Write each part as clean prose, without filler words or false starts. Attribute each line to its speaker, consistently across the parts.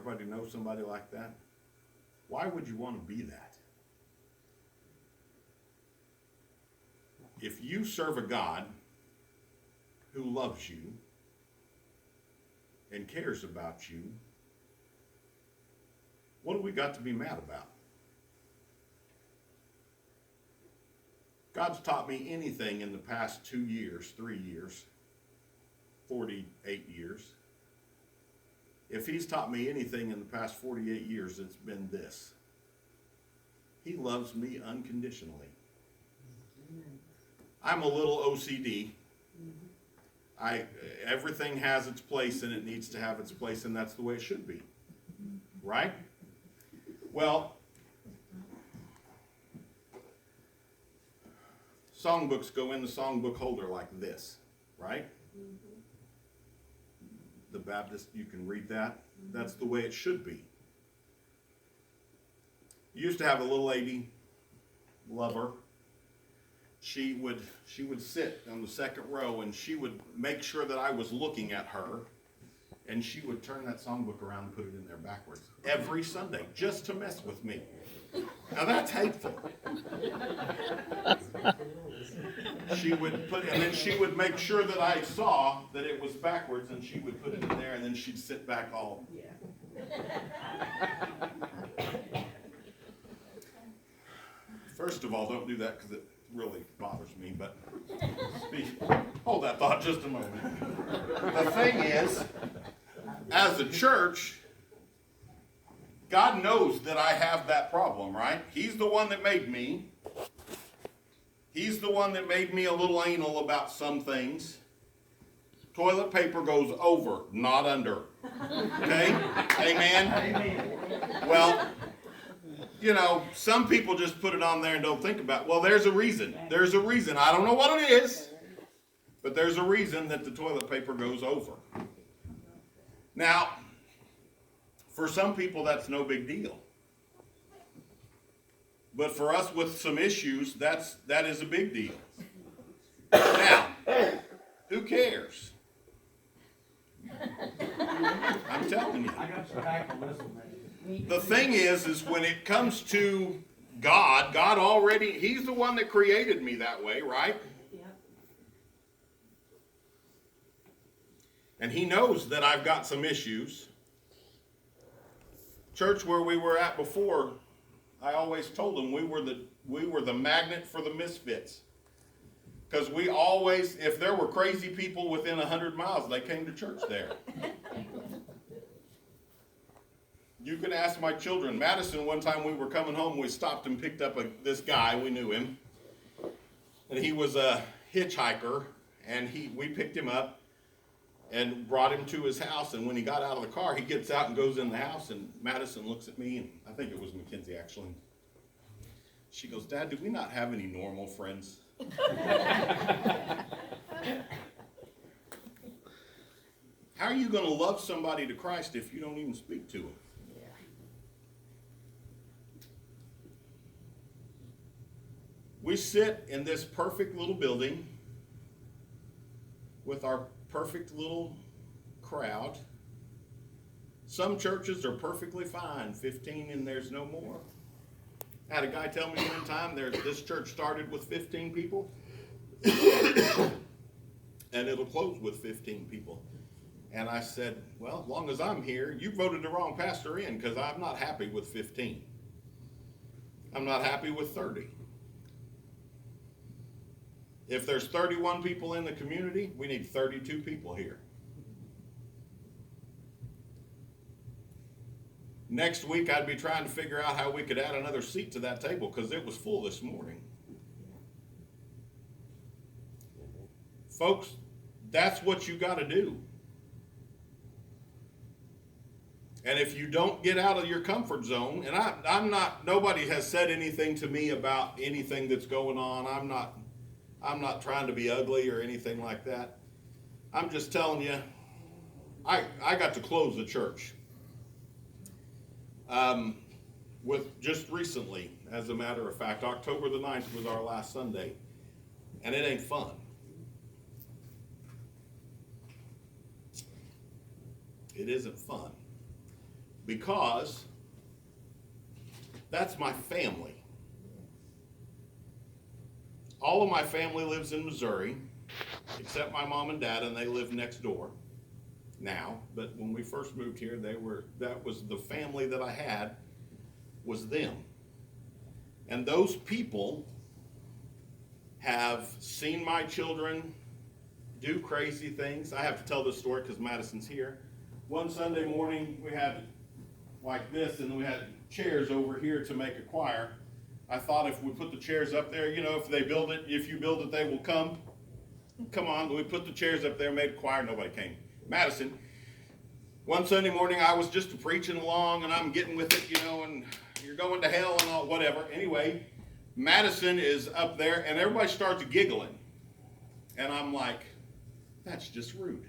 Speaker 1: Everybody knows somebody like that? Why would you want to be that? If you serve a God who loves you and cares about you, what do we got to be mad about? God's taught me anything in the past 2 years, 3 years, 48 years. If he's taught me anything in the past 48 years, it's been this. He loves me unconditionally. I'm a little OCD. Everything has its place and it needs to have its place, and that's the way it should be. Right? Well, songbooks go in the songbook holder like this, right? The Baptist, you can read that. That's the way it should be. You used to have a little lady, love her. She would sit on the second row and she would make sure that I was looking at her, and she would turn that songbook around and put it in there backwards every Sunday just to mess with me. Now that's hateful. She would put, and then she would make sure that I saw that it was backwards, and she would put it in there, and then she'd sit back all. First of all, don't do that because it really bothers me, but hold that thought just a moment. The thing is, as a church, God knows that I have that problem, right? He's the one that made me. He's the one that made me a little anal about some things. Toilet paper goes over, not under. Okay? Amen? Amen. Well, you know, some people just put it on there and don't think about it. Well, there's a reason. There's a reason. I don't know what it is, but there's a reason that the toilet paper goes over. Now, for some people, that's no big deal. But for us with some issues, that is a big deal. Now, who cares? I'm telling you. The thing is when it comes to God already, he's the one that created me that way, right? And he knows that I've got some issues. Church where we were at before, I always told them we were the magnet for the misfits. Because we always, if there were crazy people within 100 miles, they came to church there. You can ask my children. Madison, one time we were coming home, we stopped and picked up this guy, we knew him. And he was a hitchhiker, and we picked him up and brought him to his house, and when he got out of the car, he gets out and goes in the house, and Madison looks at me, and I think it was Mackenzie actually. She goes, "Dad, do we not have any normal friends?" How are you going to love somebody to Christ if you don't even speak to them? We sit in this perfect little building with our perfect little crowd. Some churches are perfectly fine, 15 and there's no more. I had a guy tell me one time this church started with 15 people and it'll close with 15 people. And I said, well, as long as I'm here, you voted the wrong pastor in, because I'm not happy with 15. I'm not happy with 30. If there's 31 people in the community, we need 32 people here. Next week, I'd be trying to figure out how we could add another seat to that table, because it was full this morning. Folks, that's what you got to do. And if you don't get out of your comfort zone, and I'm not, nobody has said anything to me about anything that's going on. I'm not trying to be ugly or anything like that. I'm just telling you, I got to close the church. With just recently, as a matter of fact, October the 9th was our last Sunday, and it ain't fun. It isn't fun. because that's my family. All of my family lives in Missouri, except my mom and dad, and they live next door now. But when we first moved here, that was the family that I had, was them. And those people have seen my children do crazy things. I have to tell this story because Madison's here. One Sunday morning, we had like this, and we had chairs over here to make a choir. I thought if we put the chairs up there, if you build it, they will come. Come on, we put the chairs up there, made a choir, nobody came. Madison, one Sunday morning, I was just preaching along, and I'm getting with it, and you're going to hell and all, whatever. Anyway, Madison is up there, and everybody starts giggling. And I'm like, that's just rude,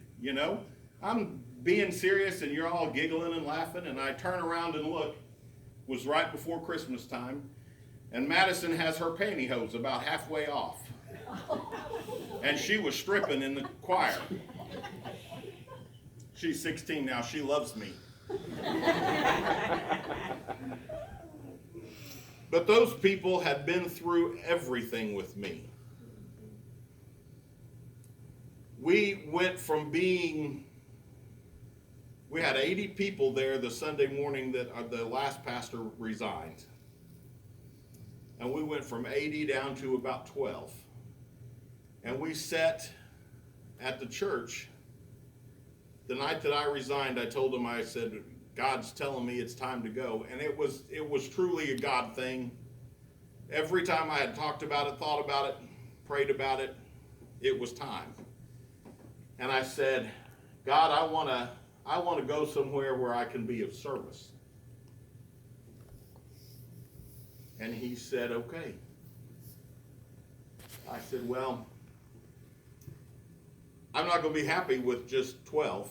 Speaker 1: I'm being serious, and you're all giggling and laughing, and I turn around and look. It was right before Christmas time, and Madison has her pantyhose about halfway off. And she was stripping in the choir. She's 16 now. She loves me. But those people had been through everything with me. We went from we had 80 people there the Sunday morning that the last pastor resigned. And we went from 80 down to about 12. And we sat at the church. The night that I resigned, I told him, I said, God's telling me it's time to go. And it was truly a God thing. Every time I had talked about it, thought about it, prayed about it, it was time. And I said, God, I want to go somewhere where I can be of service. And he said, okay. I said, well, I'm not going to be happy with just 12.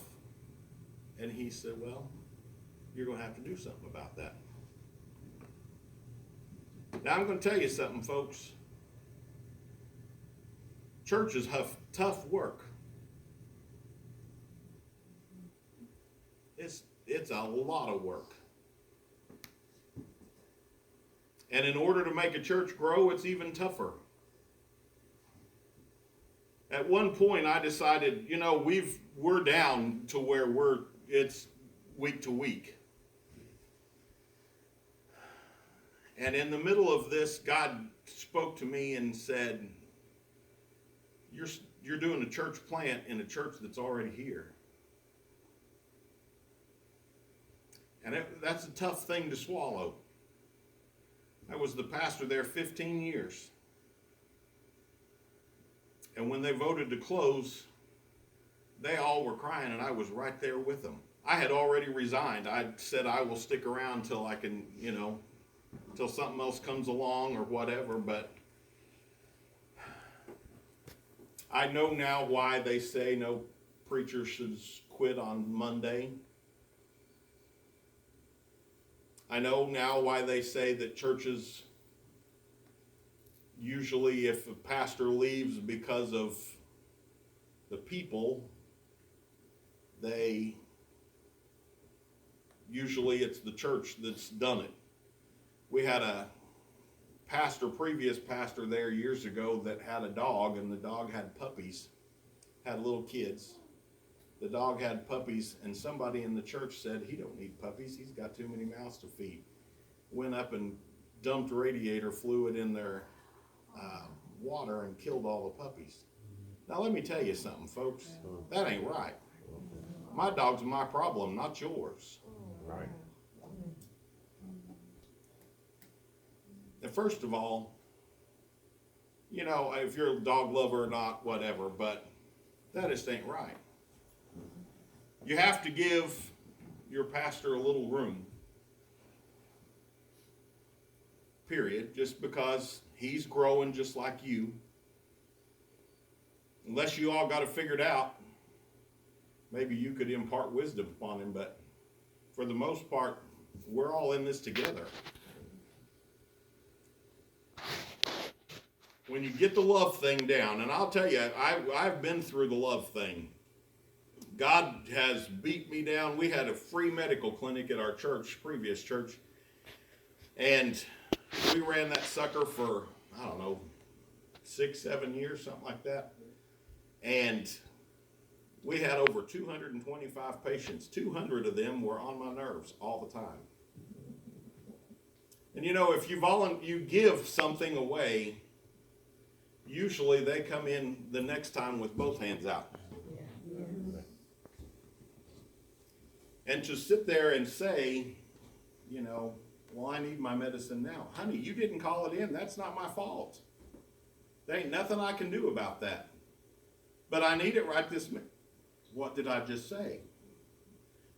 Speaker 1: And he said, well, you're going to have to do something about that. Now, I'm going to tell you something, folks. Churches have tough work. It's a lot of work. And in order to make a church grow, it's even tougher. At one point, I decided, we're down to where it's week to week. And in the middle of this, God spoke to me and said, you're doing a church plant in a church that's already here. And that's a tough thing to swallow. I was the pastor there 15 years. And when they voted to close, they all were crying, and I was right there with them. I had already resigned. I said I will stick around till I can, till something else comes along or whatever, but I know now why they say no preacher should quit on Monday. I know now why they say that churches, usually if a pastor leaves because of the people, usually it's the church that's done it. We had a previous pastor there years ago that had a dog, and the dog had puppies, had little kids. The dog had puppies, and somebody in the church said, he don't need puppies, he's got too many mouths to feed. Went up and dumped radiator fluid in their water and killed all the puppies. Now let me tell you something, folks. That ain't right. My dog's my problem, not yours.
Speaker 2: Right.
Speaker 1: And first of all, if you're a dog lover or not, whatever, but that just ain't right. You have to give your pastor a little room. Period. Just because he's growing just like you. Unless you all got it figured out, maybe you could impart wisdom upon him, but for the most part, we're all in this together. When you get the love thing down, and I'll tell you, I've been through the love thing. God has beat me down. We had a free medical clinic at our church, previous church, and we ran that sucker for, I don't know, 6-7 years, something like that. And we had over 225 patients. 200 of them were on my nerves all the time. And you know, if you give something away, usually they come in the next time with both hands out. And to sit there and say, you know, well, I need my medicine now. Honey, you didn't call it in. That's not my fault. There ain't nothing I can do about that. But I need it right this minute. What did I just say?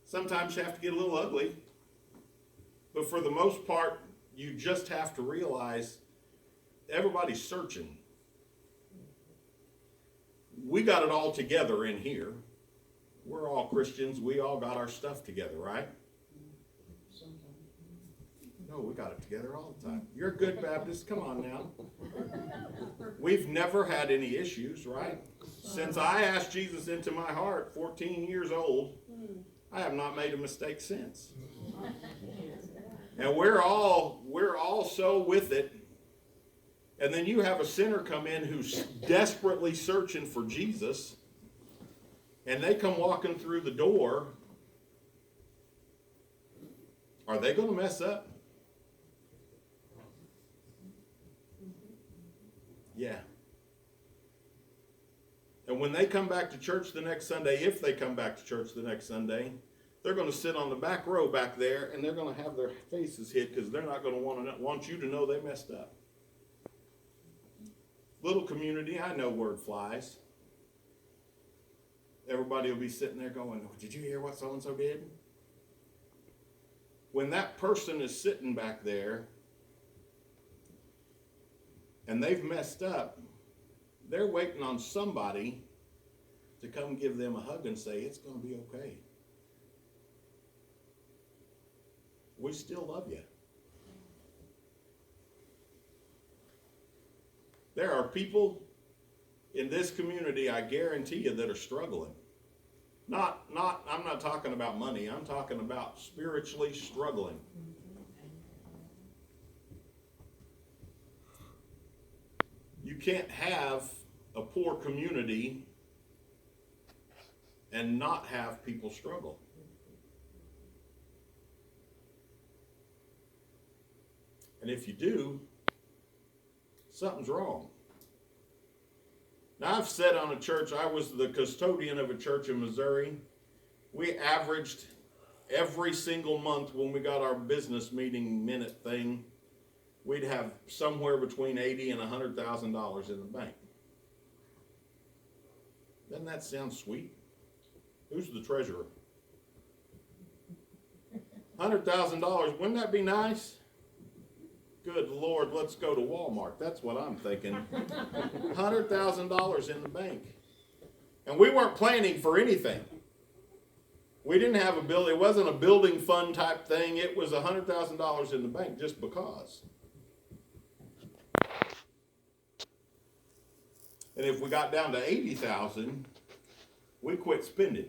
Speaker 1: Sometimes you have to get a little ugly. But for the most part, you just have to realize everybody's searching. We got it all together in here. We're all Christians. We all got our stuff together, right? No, we got it together all the time. You're a good Baptist. Come on now. We've never had any issues, right? Since I asked Jesus into my heart, 14 years old, I have not made a mistake since. And we're all so with it. And then you have a sinner come in who's desperately searching for Jesus, and they come walking through the door. Are they going to mess up? Yeah. And when they come back to church the next Sunday, if they come back to church the next Sunday, they're going to sit on the back row back there, and they're going to have their faces hid because they're not going to want you to know they messed up. Little community, I know word flies. Everybody will be sitting there going, oh, did you hear what so-and-so did? When that person is sitting back there and they've messed up, they're waiting on somebody to come give them a hug and say, it's going to be okay. We still love you. There are people in this community, I guarantee you, that are struggling. I'm not talking about money. I'm talking about spiritually struggling. You can't have a poor community and not have people struggle. And if you do, something's wrong. Now, I've said on a church, I was the custodian of a church in Missouri. We averaged every single month when we got our business meeting minute thing, we'd have somewhere between $80,000 and $100,000 in the bank. Doesn't that sound sweet? Who's the treasurer? $100,000, wouldn't that be nice? Good Lord, let's go to Walmart. That's what I'm thinking. $100,000 in the bank. And we weren't planning for anything. We didn't have a building. It wasn't a building fund type thing. It was $100,000 in the bank just because. And if we got down to $80,000, we quit spending.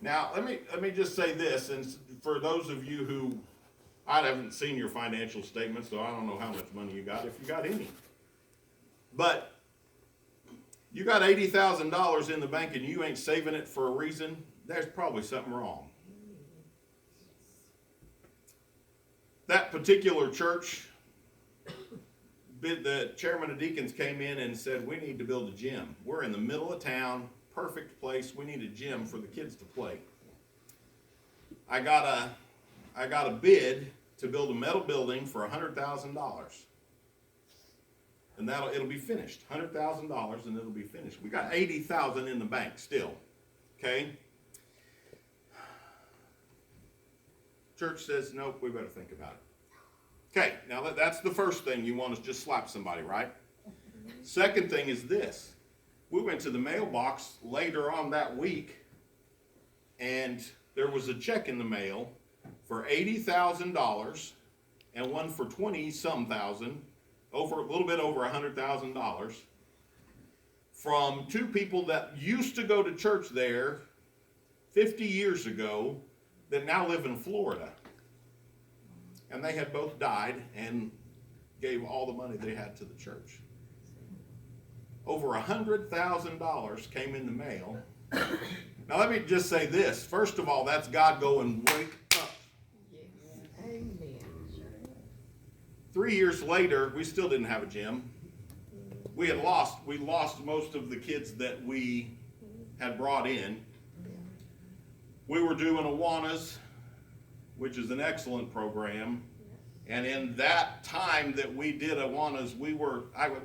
Speaker 1: Now, let me just say this, and for those of you who, I haven't seen your financial statement, so I don't know how much money you got, if you got any. But you got $80,000 in the bank and you ain't saving it for a reason, there's probably something wrong. That particular church, the chairman of deacons came in and said, we need to build a gym. We're in the middle of town, perfect place. We need a gym for the kids to play. I got a bid to build a metal building for $100,000. And it'll be finished. $100,000 and it'll be finished. We got $80,000 in the bank still. Okay? Church says, nope, we better think about it. Okay, now that's the first thing you want to just slap somebody, right? Second thing is this. We went to the mailbox later on that week, and there was a check in the mail for $80,000 and one for 20-some thousand, a little bit over $100,000 from two people that used to go to church there 50 years ago that now live in Florida. And they had both died and gave all the money they had to the church. Over $100,000 came in the mail. Now let me just say this. First of all, that's God going, wake up.
Speaker 2: Amen.
Speaker 1: 3 years later, we still didn't have a gym. We lost most of the kids that we had brought in. We were doing Awanas, which is an excellent program. And in that time that we did Awanas, we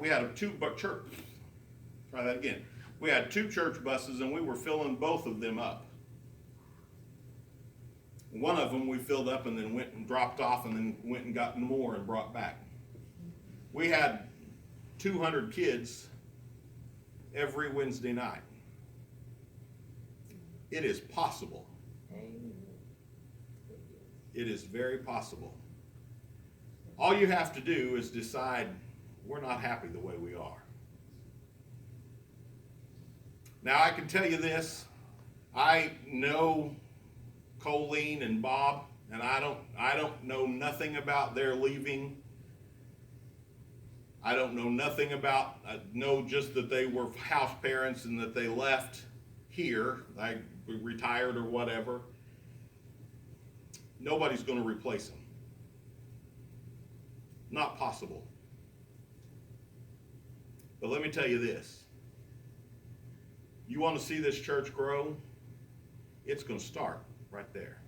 Speaker 1: had We had 2 church buses, and we were filling both of them up. One of them we filled up and then went and dropped off and then went and got more and brought back. We had 200 kids every Wednesday night. It is possible. It is very possible. All you have to do is decide we're not happy the way we are. Now I can tell you this, I know Colleen and Bob, and I don't know nothing about their leaving. I don't know nothing about, I know just that they were house parents and that they left here, like retired or whatever. Nobody's going to replace them. Not possible. But let me tell you this. You want to see this church grow? It's going to start right there.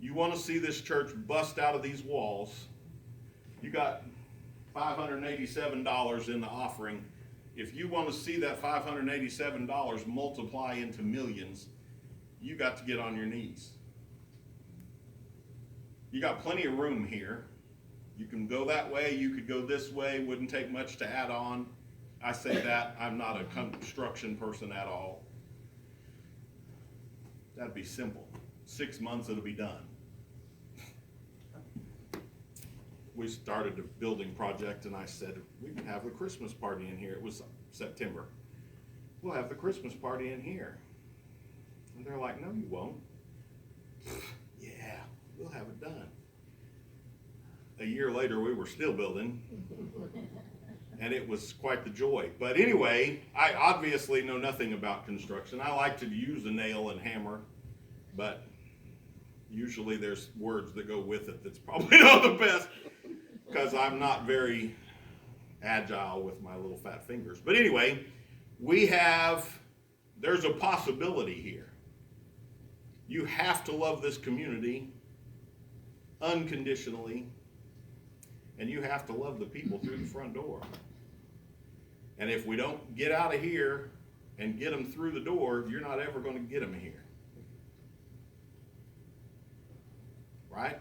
Speaker 1: You want to see this church bust out of these walls? You got $587 in the offering. If you want to see that $587 multiply into millions, you got to get on your knees. You got plenty of room here. You can go that way, you could go this way, wouldn't take much to add on. I say that, I'm not a construction person at all. That'd be simple. 6 months it'll be done. We started a building project and I said, we can have the Christmas party in here. It was September. We'll have the Christmas party in here. And they're like, no, you won't. Yeah, we'll have it done. A year later, we were still building. And it was quite the joy. But anyway, I obviously know nothing about construction. I like to use a nail and hammer, but usually there's words that go with it that's probably not the best because I'm not very agile with my little fat fingers. But anyway, there's a possibility here. You have to love this community unconditionally, and you have to love the people through the front door. And if we don't get out of here and get them through the door, you're not ever going to get them here. Right?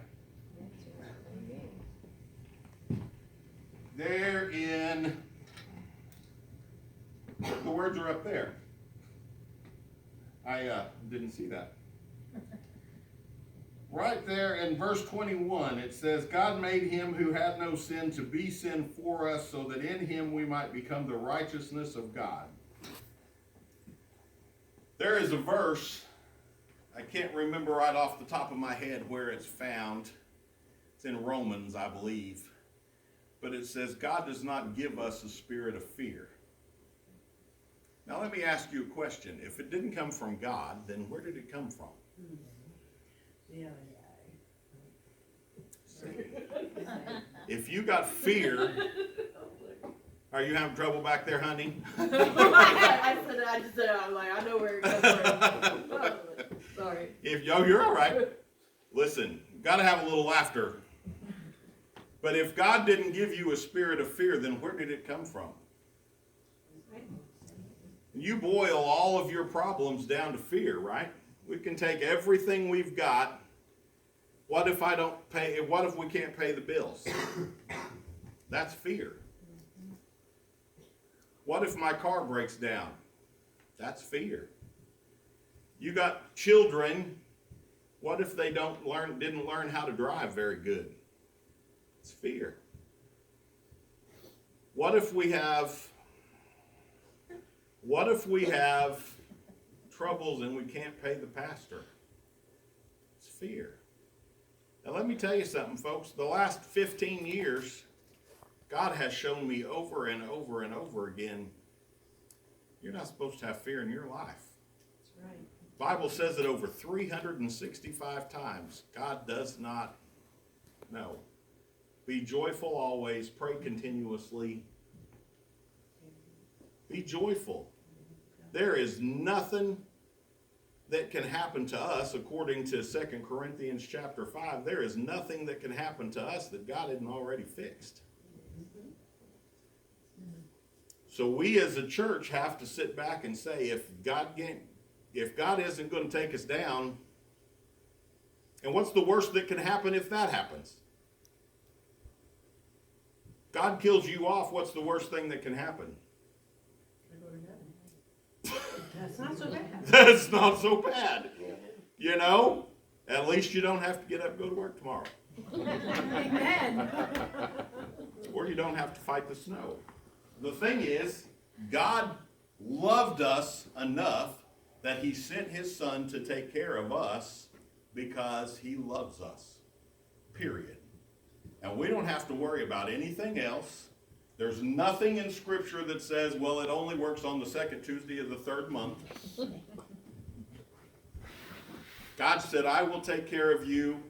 Speaker 1: They're in, the words are up there. I didn't see that. Right there in verse 21, it says, God made him who had no sin to be sin for us, so that in him we might become the righteousness of God. There is a verse, I can't remember right off the top of my head where it's found. It's in Romans, I believe. But it says, God does not give us a spirit of fear. Now let me ask you a question. If it didn't come from God, then where did it come from?
Speaker 2: Yeah.
Speaker 1: If you got fear, are you having trouble back there, honey?
Speaker 2: I just said, I'm like, I know where it comes from. Sorry.
Speaker 1: You're all right. Listen, got to have a little laughter. But if God didn't give you a spirit of fear, then where did it come from? You boil all of your problems down to fear, right? We can take everything we've got. What if we can't pay the bills? That's fear. What if my car breaks down? That's fear. You got children. What if they didn't learn how to drive very good? It's fear. What if we have troubles and we can't pay the pastor? It's fear. Now let me tell you something, folks. The last 15 years, God has shown me over and over and over again, you're not supposed to have fear in your life.
Speaker 2: That's right.
Speaker 1: The Bible says it over 365 times. God does not know. Be joyful always, pray continuously. Be joyful. There is nothing that can happen to us, according to 2 Corinthians chapter 5. There is nothing that can happen to us that God hadn't already fixed. So we as a church have to sit back and say, if God isn't going to take us down, and what's the worst that can happen if that happens? God kills you off, what's the worst thing that can happen?
Speaker 2: That's not so bad.
Speaker 1: That's not so bad. You know? At least you don't have to get up and go to work tomorrow.
Speaker 2: Amen.
Speaker 1: Or you don't have to fight the snow. The thing is, God loved us enough that he sent his son to take care of us because he loves us. Period. And we don't have to worry about anything else. There's nothing in Scripture that says, well, it only works on the second Tuesday of the third month. God said, I will take care of you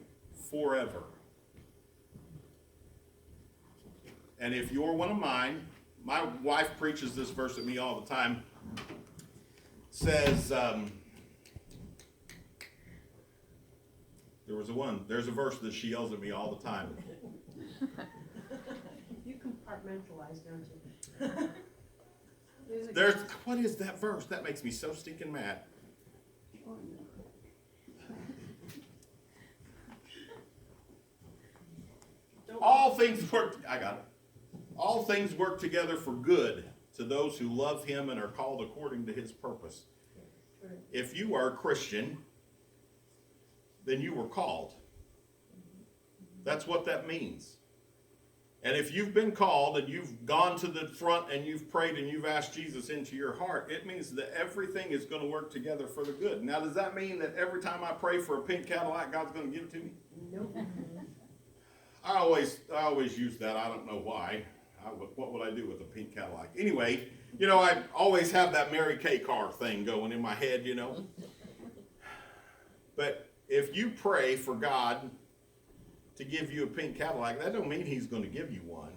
Speaker 1: forever. And if you're one of mine, my wife preaches this verse at me all the time. Says, there's a verse that she yells at me all the time.
Speaker 2: You compartmentalize, don't you?
Speaker 1: What is that verse? That makes me so stinking mad. All things work together for good to those who love him and are called according to his purpose. If you are a Christian, then you were called. That's what that means. And if you've been called and you've gone to the front and you've prayed and you've asked Jesus into your heart, it means that everything is going to work together for the good. Now, does that mean that every time I pray for a pink Cadillac, God's going to give it to me?
Speaker 2: Nope.
Speaker 1: I always use that. I don't know why. What would I do with a pink Cadillac? Anyway, you know, I always have that Mary Kay car thing going in my head, you know. But if you pray for God to give you a pink Cadillac, that don't mean he's going to give you one.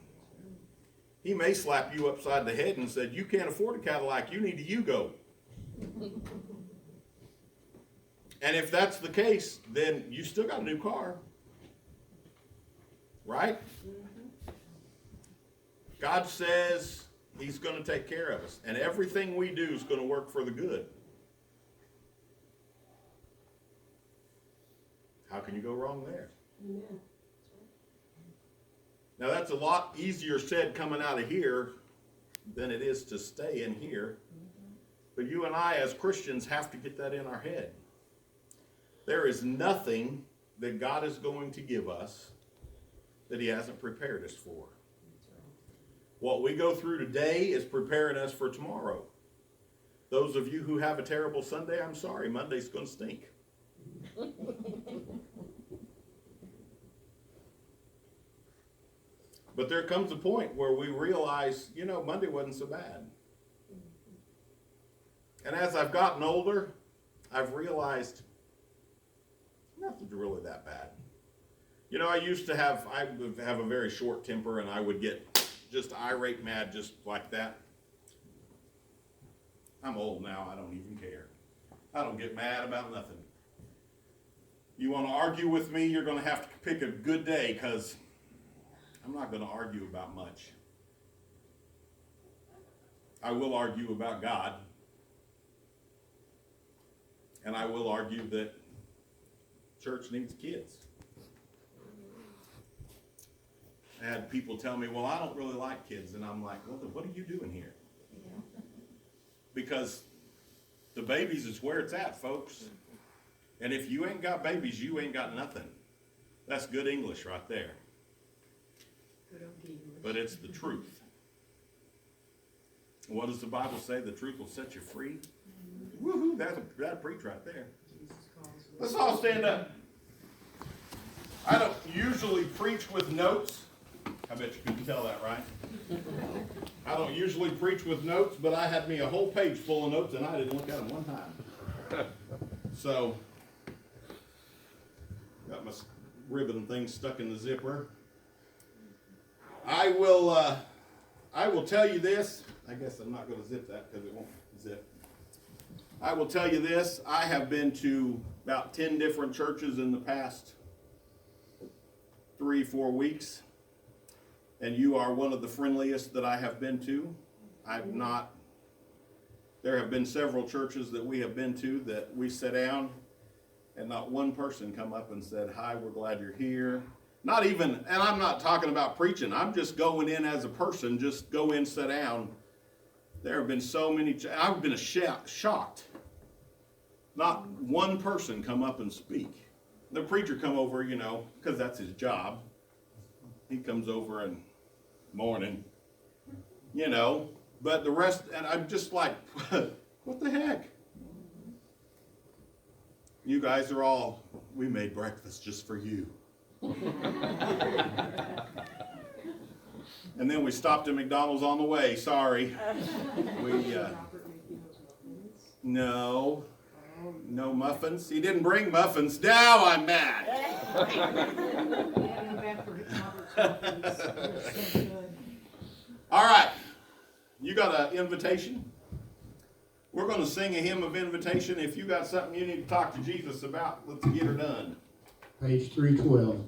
Speaker 1: He may slap you upside the head and said, you can't afford a Cadillac, you need a Yugo. And if that's the case, then you still got a new car. Right? God says he's going to take care of us. And everything we do is going to work for the good. How can you go wrong there?
Speaker 2: Amen.
Speaker 1: Now that's a lot easier said coming out of here than it is to stay in here. But you and I as Christians have to get that in our head. There is nothing that God is going to give us that he hasn't prepared us for. What we go through today is preparing us for tomorrow. Those of you who have a terrible Sunday, I'm sorry, Monday's going to stink. But there comes a point where we realize, you know, Monday wasn't so bad. And as I've gotten older, I've realized nothing's really that bad. You know, I would have a very short temper, and I would get just irate mad just like that. I'm old now, I don't even care. I don't get mad about nothing. You want to argue with me, you're going to have to pick a good day, because I'm not going to argue about much. I will argue about God. And I will argue that church needs kids. I had people tell me, well, I don't really like kids. And I'm like, well, then what are you doing here? Yeah. Because the babies is where it's at, folks. And if you ain't got babies, you ain't got nothing. That's good English right there.
Speaker 2: Good old English.
Speaker 1: But it's the truth. What does the Bible say? The truth will set you free. Woohoo! That'll preach right there. Let's all stand up. I don't usually preach with notes. I bet you can tell that, right? I don't usually preach with notes, but I had me a whole page full of notes and I didn't look at them one time. So, got my ribbon thing stuck in the zipper. I will tell you this. I guess I'm not going to zip that because it won't zip. I will tell you this. I have been to about 10 different churches in the past 3-4 weeks. And you are one of the friendliest that I have been to. There have been several churches that we have been to that we sat down and not one person come up and said, "Hi, we're glad you're here." Not even, and I'm not talking about preaching. I'm just going in as a person, just go in, sit down. There have been so many, I've been shocked. Not one person come up and speak. The preacher come over, because that's his job. He comes over and morning, but the rest, and I'm just like, what the heck? You guys are all, we made breakfast just for you. And then we stopped at McDonald's on the way, sorry. No muffins. He didn't bring muffins. Now I'm mad. All right, you got an invitation? We're going to sing a hymn of invitation. If you got something you need to talk to Jesus about, let's get her done.
Speaker 3: Page 312.